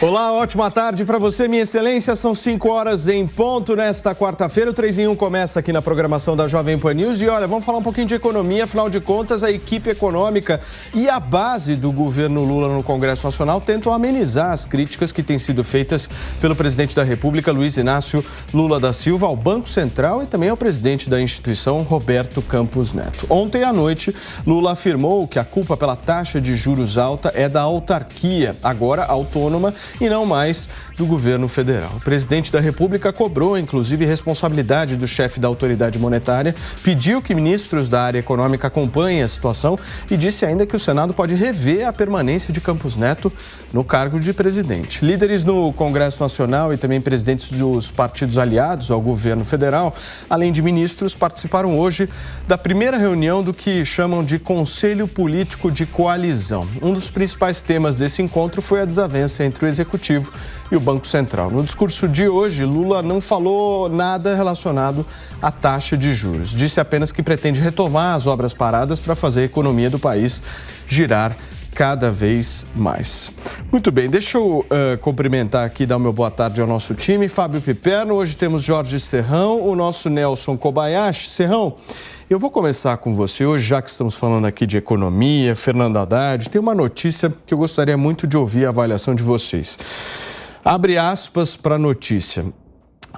Olá, ótima tarde para você, minha excelência. São 5 horas em ponto nesta quarta-feira. O 3 em 1 começa aqui na programação da Jovem Pan News. E olha, vamos falar um pouquinho de economia. Afinal de contas, a equipe econômica e a base do governo Lula no Congresso Nacional tentam amenizar as críticas que têm sido feitas pelo presidente da República, Luiz Inácio Lula da Silva, ao Banco Central e também ao presidente da instituição, Roberto Campos Neto. Ontem à noite, Lula afirmou que a culpa pela taxa de juros alta é da autarquia, agora autônoma, e não mais do governo federal. O presidente da República cobrou, inclusive, responsabilidade do chefe da autoridade monetária, pediu que ministros da área econômica acompanhem a situação e disse ainda que o Senado pode rever a permanência de Campos Neto no cargo de presidente. Líderes no Congresso Nacional e também presidentes dos partidos aliados ao governo federal, além de ministros, participaram hoje da primeira reunião do que chamam de Conselho Político de Coalizão. Um dos principais temas desse encontro foi a desavença entre o Executivo e o Banco Central. No discurso de hoje, Lula não falou nada relacionado à taxa de juros. Disse apenas que pretende retomar as obras paradas para fazer a economia do país girar cada vez mais. Muito bem, deixa eu cumprimentar aqui, dar o meu boa tarde ao nosso time. Fábio Piperno, hoje temos Jorge Serrão, o nosso Nelson Kobayashi. Serrão, eu vou começar com você hoje, já que estamos falando aqui de economia. Fernando Haddad, tem uma notícia que eu gostaria muito de ouvir a avaliação de vocês. Abre aspas para a notícia.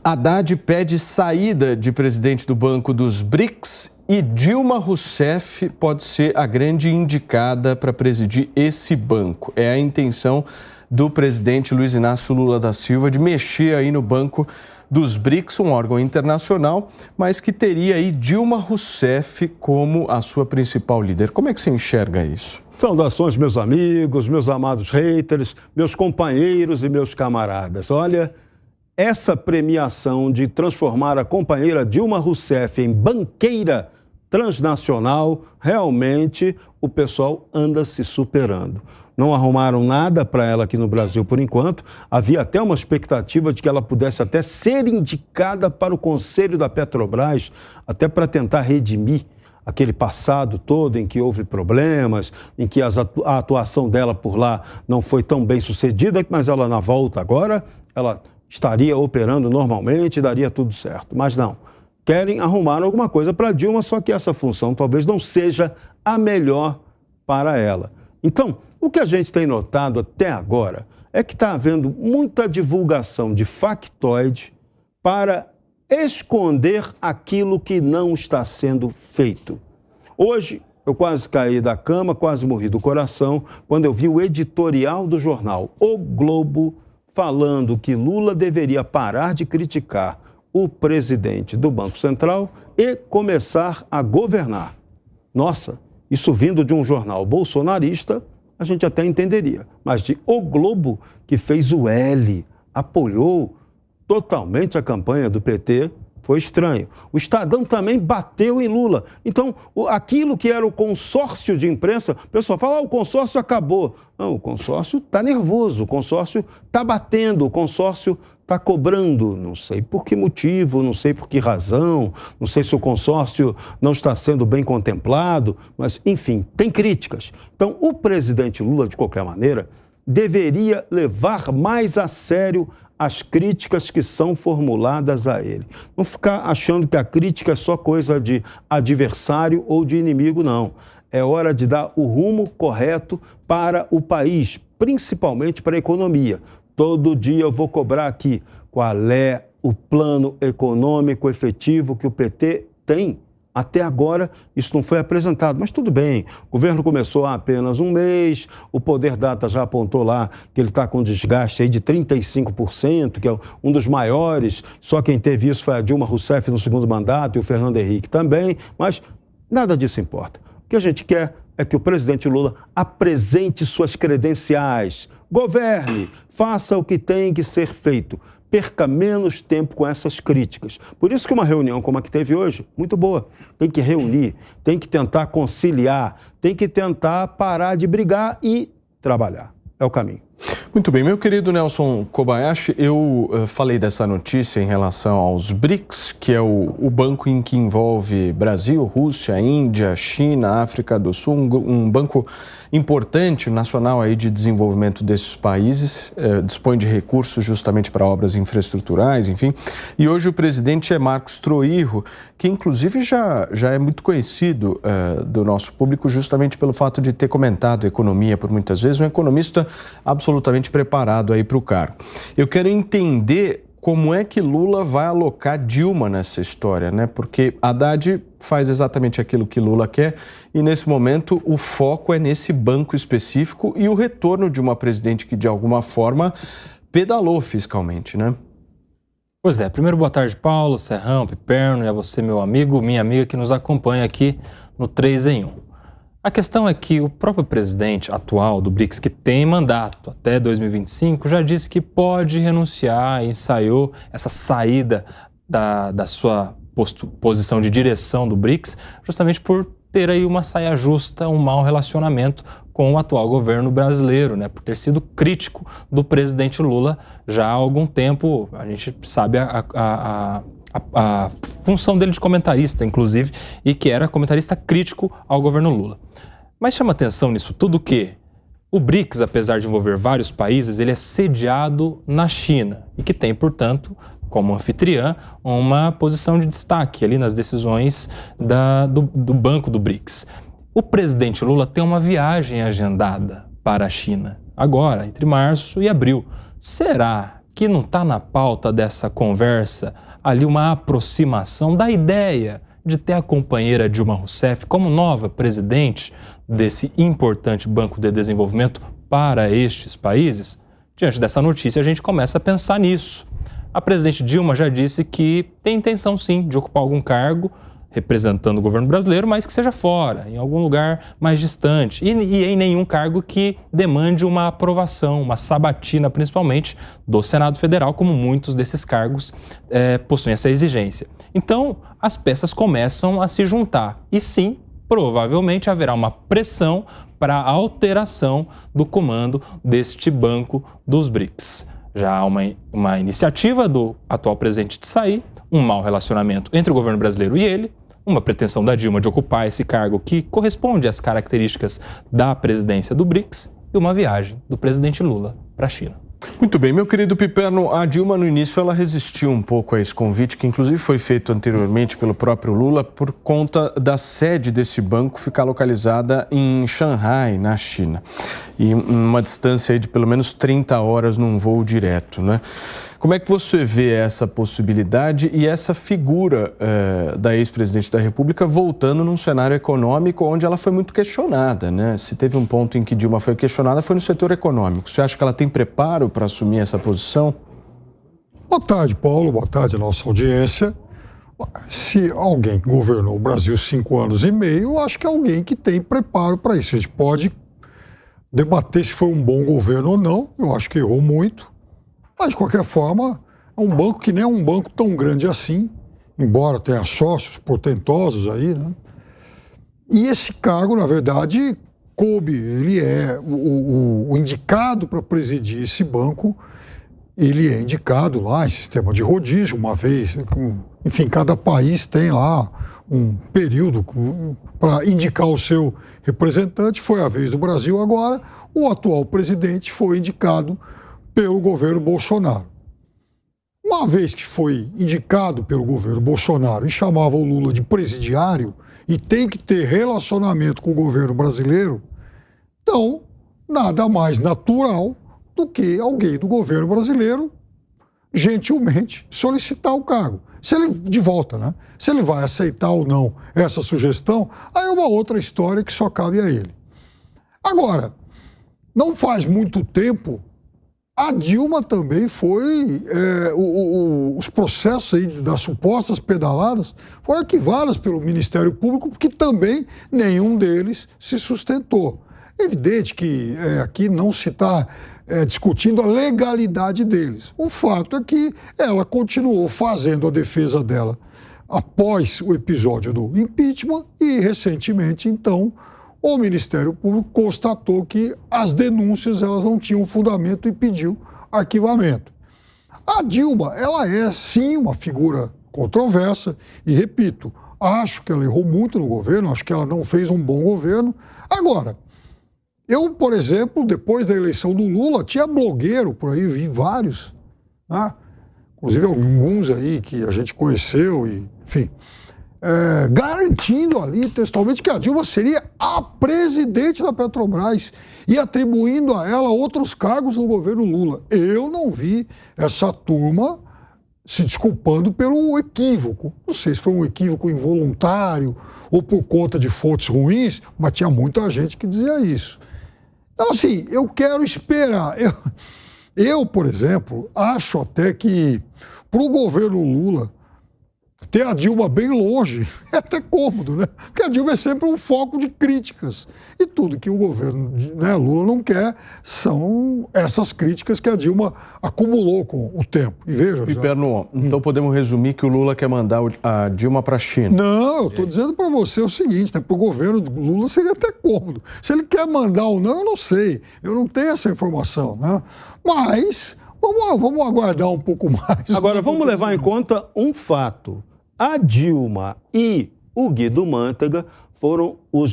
Haddad pede saída de presidente do Banco dos BRICS e Dilma Rousseff pode ser a grande indicada para presidir esse banco. É a intenção do presidente Luiz Inácio Lula da Silva de mexer aí no Banco dos BRICS, um órgão internacional, mas que teria aí Dilma Rousseff como a sua principal líder. Como é que você enxerga isso? Saudações, meus amigos, meus amados haters, meus companheiros e meus camaradas. Olha, essa premiação de transformar a companheira Dilma Rousseff em banqueira transnacional, realmente o pessoal anda se superando. Não arrumaram nada para ela aqui no Brasil por enquanto. Havia até uma expectativa de que ela pudesse até ser indicada para o Conselho da Petrobras, até para tentar redimir aquele passado todo em que houve problemas, em que a atuação dela por lá não foi tão bem sucedida, mas ela na volta agora, ela estaria operando normalmente, daria tudo certo. Mas não, querem arrumar alguma coisa para Dilma, só que essa função talvez não seja a melhor para ela. Então, o que a gente tem notado até agora é que está havendo muita divulgação de factoide para esconder aquilo que não está sendo feito. Hoje, eu quase caí da cama, quase morri do coração, quando eu vi o editorial do jornal O Globo falando que Lula deveria parar de criticar o presidente do Banco Central e começar a governar. Nossa, isso vindo de um jornal bolsonarista, a gente até entenderia. Mas de O Globo, que fez o L, apoiou totalmente a campanha do PT, foi estranho. O Estadão também bateu em Lula. Então, aquilo que era o consórcio de imprensa, o pessoal fala, o consórcio acabou. Não, o consórcio está nervoso, o consórcio está batendo, o consórcio está cobrando. Não sei por que motivo, não sei por que razão, não sei se o consórcio não está sendo bem contemplado, mas, enfim, tem críticas. Então, o presidente Lula, de qualquer maneira, deveria levar mais a sério as críticas que são formuladas a ele. Não ficar achando que a crítica é só coisa de adversário ou de inimigo, não. É hora de dar o rumo correto para o país, principalmente para a economia. Todo dia eu vou cobrar aqui qual é o plano econômico efetivo que o PT tem. Até agora, isso não foi apresentado, mas tudo bem. O governo começou há apenas um mês, o Poder Data já apontou lá que ele está com desgaste aí de 35%, que é um dos maiores. Só quem teve isso foi a Dilma Rousseff no segundo mandato e o Fernando Henrique também, mas nada disso importa. O que a gente quer é que o presidente Lula apresente suas credenciais, governe, faça o que tem que ser feito. Perca menos tempo com essas críticas. Por isso que uma reunião como a que teve hoje, muito boa. Tem que reunir, tem que tentar conciliar, tem que tentar parar de brigar e trabalhar. É o caminho. Muito bem, meu querido Nelson Kobayashi, eu falei dessa notícia em relação aos BRICS, que é o banco em que envolve Brasil, Rússia, Índia, China, África do Sul, um banco importante, nacional aí de desenvolvimento desses países, dispõe de recursos justamente para obras infraestruturais, enfim. E hoje o presidente é Marcos Troirro, que inclusive já é muito conhecido do nosso público justamente pelo fato de ter comentado economia por muitas vezes, um economista absolutamente preparado aí para o cargo. Eu quero entender como é que Lula vai alocar Dilma nessa história, né? Porque Haddad faz exatamente aquilo que Lula quer e nesse momento o foco é nesse banco específico e o retorno de uma presidente que de alguma forma pedalou fiscalmente, né? Pois é, primeiro boa tarde, Paulo, Serrão, Piperno e a você, meu amigo, minha amiga que nos acompanha aqui no 3 em 1. A questão é que o próprio presidente atual do BRICS, que tem mandato até 2025, já disse que pode renunciar e ensaiou essa saída da sua posição de direção do BRICS, justamente por ter aí uma saia justa, um mau relacionamento com o atual governo brasileiro, né? Por ter sido crítico do presidente Lula já há algum tempo. A gente sabe a função dele de comentarista, inclusive, e que era comentarista crítico ao governo Lula. Mas chama atenção nisso tudo que o BRICS, apesar de envolver vários países, ele é sediado na China e que tem, portanto, como anfitriã, uma posição de destaque ali nas decisões do banco do BRICS. O presidente Lula tem uma viagem agendada para a China, agora, entre março e abril. Será que não está na pauta dessa conversa ali uma aproximação da ideia de ter a companheira Dilma Rousseff como nova presidente desse importante banco de desenvolvimento para estes países? Diante dessa notícia, a gente começa a pensar nisso. A presidente Dilma já disse que tem intenção, sim, de ocupar algum cargo representando o governo brasileiro, mas que seja fora, em algum lugar mais distante, e em nenhum cargo que demande uma aprovação, uma sabatina, principalmente, do Senado Federal, como muitos desses cargos possuem essa exigência. Então, as peças começam a se juntar, e sim, provavelmente haverá uma pressão para a alteração do comando deste banco dos BRICS. Já há uma iniciativa do atual presidente de sair, um mau relacionamento entre o governo brasileiro e ele, uma pretensão da Dilma de ocupar esse cargo que corresponde às características da presidência do BRICS e uma viagem do presidente Lula para a China. Muito bem, meu querido Piperno, a Dilma no início ela resistiu um pouco a esse convite, que inclusive foi feito anteriormente pelo próprio Lula, por conta da sede desse banco ficar localizada em Xangai, na China, e uma distância aí de pelo menos 30 horas num voo direto, né? Como é que você vê essa possibilidade e essa figura da ex-presidente da República voltando num cenário econômico onde ela foi muito questionada, né? Se teve um ponto em que Dilma foi questionada, foi no setor econômico. Você acha que ela tem preparo para assumir essa posição? Boa tarde, Paulo. Boa tarde, nossa audiência. Se alguém governou o Brasil 5 anos e meio, eu acho que é alguém que tem preparo para isso. A gente pode debater se foi um bom governo ou não. Eu acho que errou muito. Mas, de qualquer forma, é um banco que nem é um banco tão grande assim, embora tenha sócios portentosos aí, né? E esse cargo, na verdade, coube, ele é o indicado para presidir esse banco, ele é indicado lá em sistema de rodízio, uma vez, enfim, cada país tem lá um período para indicar o seu representante, foi a vez do Brasil agora, o atual presidente foi indicado pelo governo Bolsonaro. Uma vez que foi indicado pelo governo Bolsonaro e chamava o Lula de presidiário e tem que ter relacionamento com o governo brasileiro, então nada mais natural do que alguém do governo brasileiro gentilmente solicitar o cargo. Se ele, de volta, né? Se ele vai aceitar ou não essa sugestão, aí é uma outra história que só cabe a ele. Agora, não faz muito tempo, a Dilma também foi, os processos aí das supostas pedaladas foram arquivados pelo Ministério Público, porque também nenhum deles se sustentou. É evidente que aqui não se está discutindo a legalidade deles. O fato é que ela continuou fazendo a defesa dela após o episódio do impeachment e, recentemente, então, o Ministério Público constatou que as denúncias elas não tinham fundamento e pediu arquivamento. A Dilma, ela é sim uma figura controversa e, repito, acho que ela errou muito no governo, acho que ela não fez um bom governo. Agora, eu, por exemplo, depois da eleição do Lula, tinha blogueiro por aí, vi vários, né? Inclusive alguns aí que a gente conheceu, e, enfim, garantindo ali textualmente que a Dilma seria a presidente da Petrobras e atribuindo a ela outros cargos no governo Lula. Eu não vi essa turma se desculpando pelo equívoco. Não sei se foi um equívoco involuntário ou por conta de fontes ruins, mas tinha muita gente que dizia isso. Então, assim, eu quero esperar. Eu, por exemplo, acho até que para o governo Lula ter a Dilma bem longe é até cômodo, né? Porque a Dilma é sempre um foco de críticas. E tudo que o governo, né, Lula não quer são essas críticas que a Dilma acumulou com o tempo. E veja. Piperno, então podemos resumir que o Lula quer mandar a Dilma para a China. Não, eu estou dizendo para você o seguinte, né? Para o governo do Lula seria até cômodo. Se ele quer mandar ou não, eu não sei. Eu não tenho essa informação, né? Mas vamos aguardar um pouco mais. Agora, vamos levar em conta um fato. A Dilma e o Guido Mantega foram um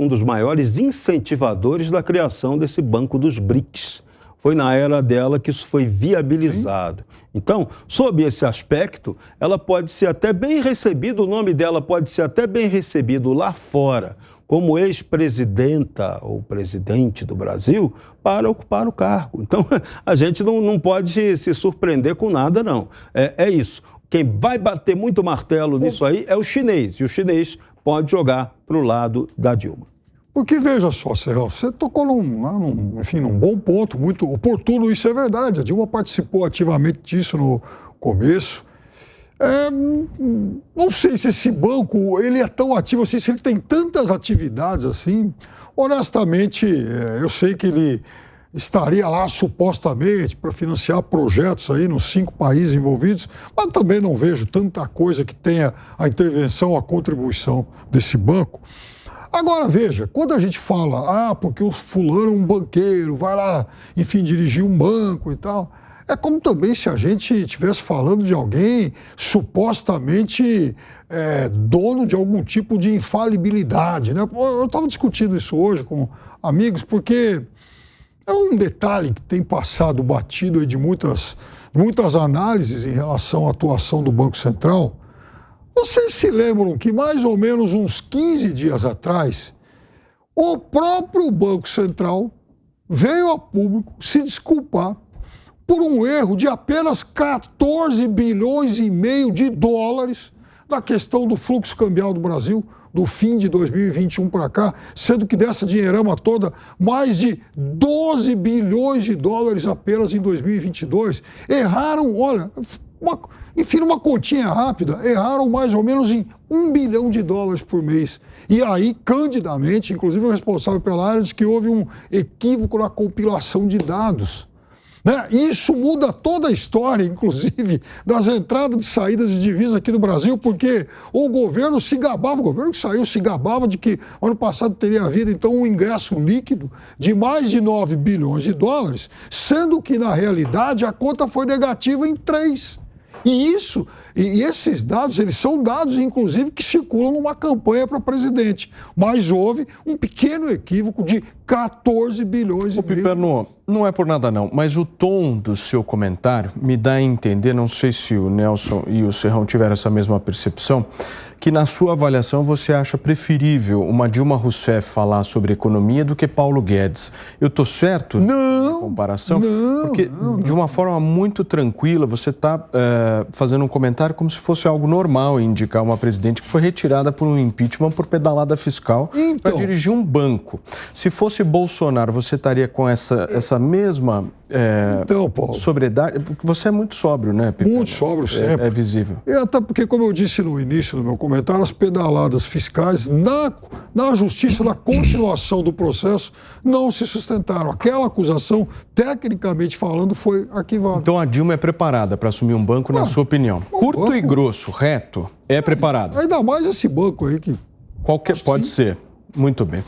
dos maiores incentivadores da criação desse Banco dos BRICS. Foi na era dela que isso foi viabilizado. Sim. Então, sob esse aspecto, ela pode ser até bem recebida, o nome dela pode ser até bem recebido lá fora, como ex-presidenta ou presidente do Brasil, para ocupar o cargo. Então, a gente não pode se surpreender com nada, não. É isso. Quem vai bater muito martelo nisso aí é o chinês, e o chinês pode jogar para o lado da Dilma. Porque, veja só, Serrão, você tocou num bom ponto, muito oportuno, isso é verdade. A Dilma participou ativamente disso no começo. Não sei se esse banco ele é tão ativo assim, se ele tem tantas atividades assim. Honestamente, eu sei que ele estaria lá supostamente para financiar projetos aí nos 5 países envolvidos, mas também não vejo tanta coisa que tenha a intervenção, a contribuição desse banco. Agora, veja, quando a gente fala, porque o fulano é um banqueiro, vai lá, enfim, dirigir um banco e tal, é como também se a gente estivesse falando de alguém supostamente dono de algum tipo de infalibilidade, né? Eu estava discutindo isso hoje com amigos, porque é um detalhe que tem passado batido aí de muitas análises em relação à atuação do Banco Central. Vocês se lembram que mais ou menos uns 15 dias atrás, o próprio Banco Central veio a público se desculpar por um erro de apenas 14 bilhões e meio de dólares na questão do fluxo cambial do Brasil, do fim de 2021 para cá, sendo que dessa dinheirama toda, mais de 12 bilhões de dólares apenas em 2022. Erraram, olha, enfim, uma continha rápida, erraram mais ou menos em $1 bilhão por mês. E aí, candidamente, inclusive o responsável pela área, diz que houve um equívoco na compilação de dados. Né? Isso muda toda a história, inclusive, das entradas e saídas de divisas aqui no Brasil, porque o governo o governo que saiu se gabava de que ano passado teria havido, então, um ingresso líquido de mais de 9 bilhões de dólares, sendo que, na realidade, a conta foi negativa em 3. E esses dados, eles são dados, inclusive, que circulam numa campanha para presidente. Mas houve um pequeno equívoco de 14 bilhões e meio. Piperno, não é por nada não, mas o tom do seu comentário me dá a entender, não sei se o Nelson e o Serrão tiveram essa mesma percepção, que na sua avaliação você acha preferível uma Dilma Rousseff falar sobre economia do que Paulo Guedes. Eu estou certo na comparação? Porque de uma forma muito tranquila você está fazendo um comentário como se fosse algo normal indicar uma presidente que foi retirada por um impeachment por pedalada fiscal para dirigir um banco. Se fosse Bolsonaro, você estaria com essa mesma Paulo, sobriedade? Porque você é muito sóbrio, né, Piperno? Muito sóbrio sempre. É visível. E até porque, como eu disse no início do meu comentário, as pedaladas fiscais na justiça, na continuação do processo, não se sustentaram. Aquela acusação, tecnicamente falando, foi arquivada. Então a Dilma é preparada para assumir um banco, na sua opinião? Curto e grosso, reto, é preparada? Ainda mais esse banco aí que... Qualquer pode ser. Muito bem.